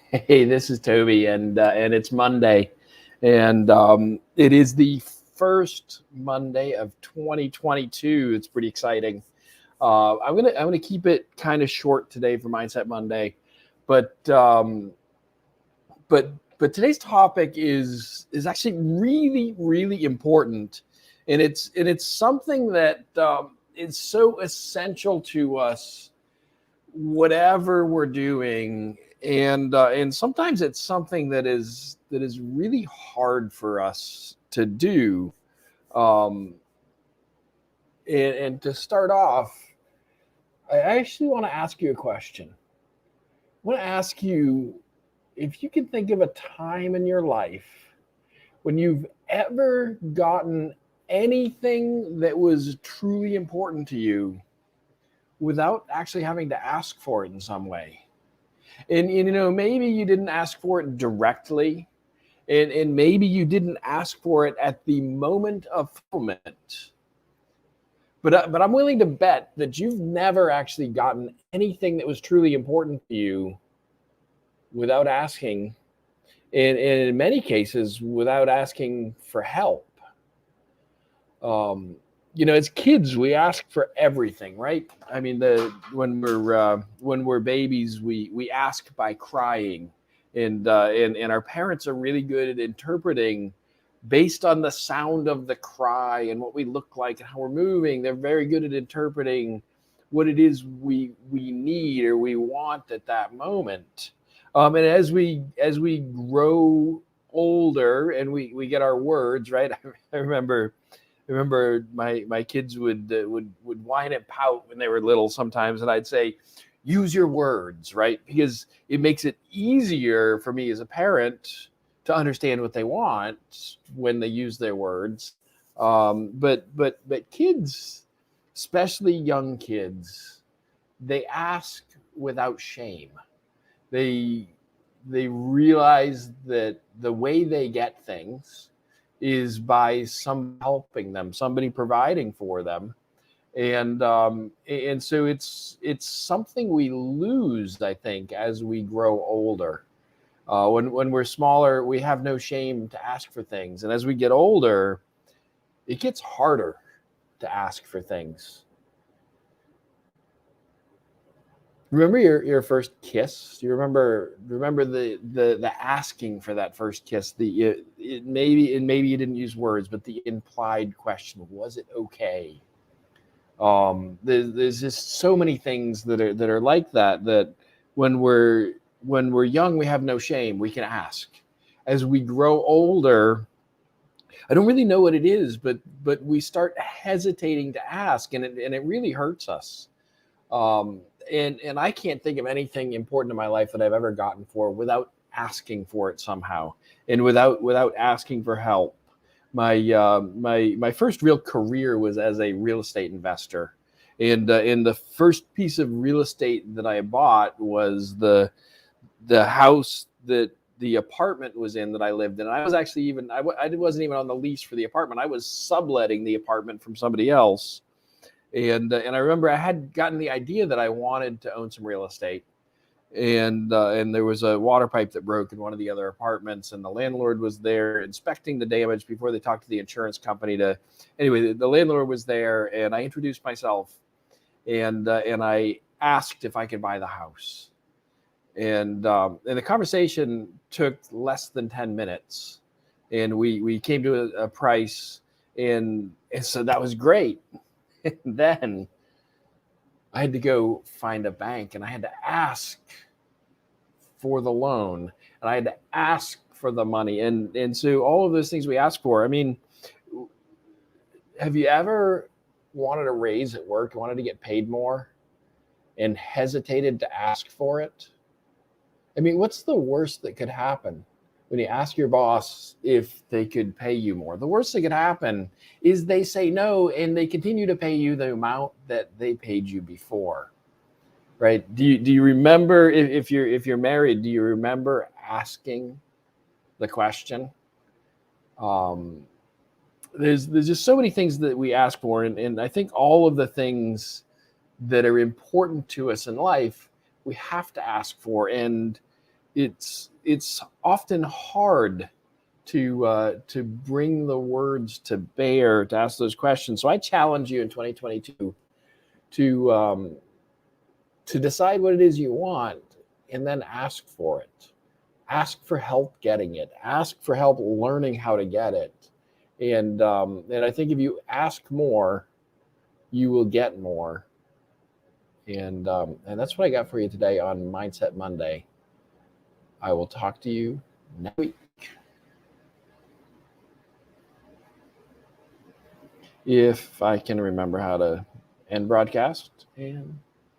Hey, this is Toby, and it's Monday, and it is the first Monday of 2022. It's pretty exciting. I'm gonna keep it kind of short today for Mindset Monday, but but but today's topic is actually really important, and it's something that is so essential to us whatever we're doing, and sometimes it's something that is really hard for us to do. um and to start off, I actually want to ask you a question. I want to ask you if you can think of a time in your life when you've ever gotten anything that was truly important to you without actually having to ask for it in some way. And maybe you didn't ask for it directly, and maybe you didn't ask for it at the moment of fulfillment. But I'm willing to bet that you've never actually gotten anything that was truly important to you without asking, and in many cases without asking for help. Um, as kids, we ask for everything, right? I mean, the when we're babies, we ask by crying, and our parents are really good at interpreting based on the sound of the cry and what we look like and how we're moving. They're very good at interpreting what it is we need or we want at that moment. And as we grow older and we get our words right, I remember my kids would whine and pout when they were little sometimes, and I'd say, use your words, right? Because it makes it easier for me as a parent to understand what they want when they use their words. But kids, especially young kids, they ask without shame. They they realize that the way they get things is by somebody helping them, somebody providing for them, and so it's something we lose, I think, as we grow older. When we're smaller, we have no shame to ask for things, and as we get older, it gets harder to ask for things. Remember your first kiss? Do you remember the asking for that first kiss? Maybe you didn't use words, but the implied question, was it okay? There's just so many things that are like that, that when we're young, we have no shame, we can ask. As we grow older, I don't really know what it is, but we start hesitating to ask, and it really hurts us. um, and I can't think of anything important in my life that I've ever gotten for without asking for it somehow, and without asking for help. My first real career was as a real estate investor, and the first piece of real estate that I bought was the house that the apartment was in that I lived in. I was actually I wasn't even on the lease for the apartment. I was subletting the apartment from somebody else, and I remember I had gotten the idea that I wanted to own some real estate, and there was a water pipe that broke in one of the other apartments, and the landlord was there inspecting the damage before they talked to the insurance company to. Anyway, the landlord was there, and I introduced myself, and I asked if I could buy the house, and the conversation took less than 10 minutes, and we came to a price, and so that was great. And then I had to go find a bank, and I had to ask for the loan, and I had to ask for the money, and so all of those things we ask for. I mean, have you ever wanted a raise at work, wanted to get paid more, and hesitated to ask for it? I mean, what's the worst that could happen when you ask your boss if they could pay you more? The worst that could happen is they say no, and they continue to pay you the amount that they paid you before, right? Do you remember, if you're married, do you remember asking the question? Um, there's just so many things that we ask for, and I think all of the things that are important to us in life, we have to ask for, and it's often hard to bring the words to bear to ask those questions. So I challenge you in 2022 to decide what it is you want and then ask for it. Ask for help getting it. Ask for help learning how to get it. And I think if you ask more, you will get more. And that's what I got for you today on Mindset Monday. I will talk to you next week. If I can remember how to end broadcast. And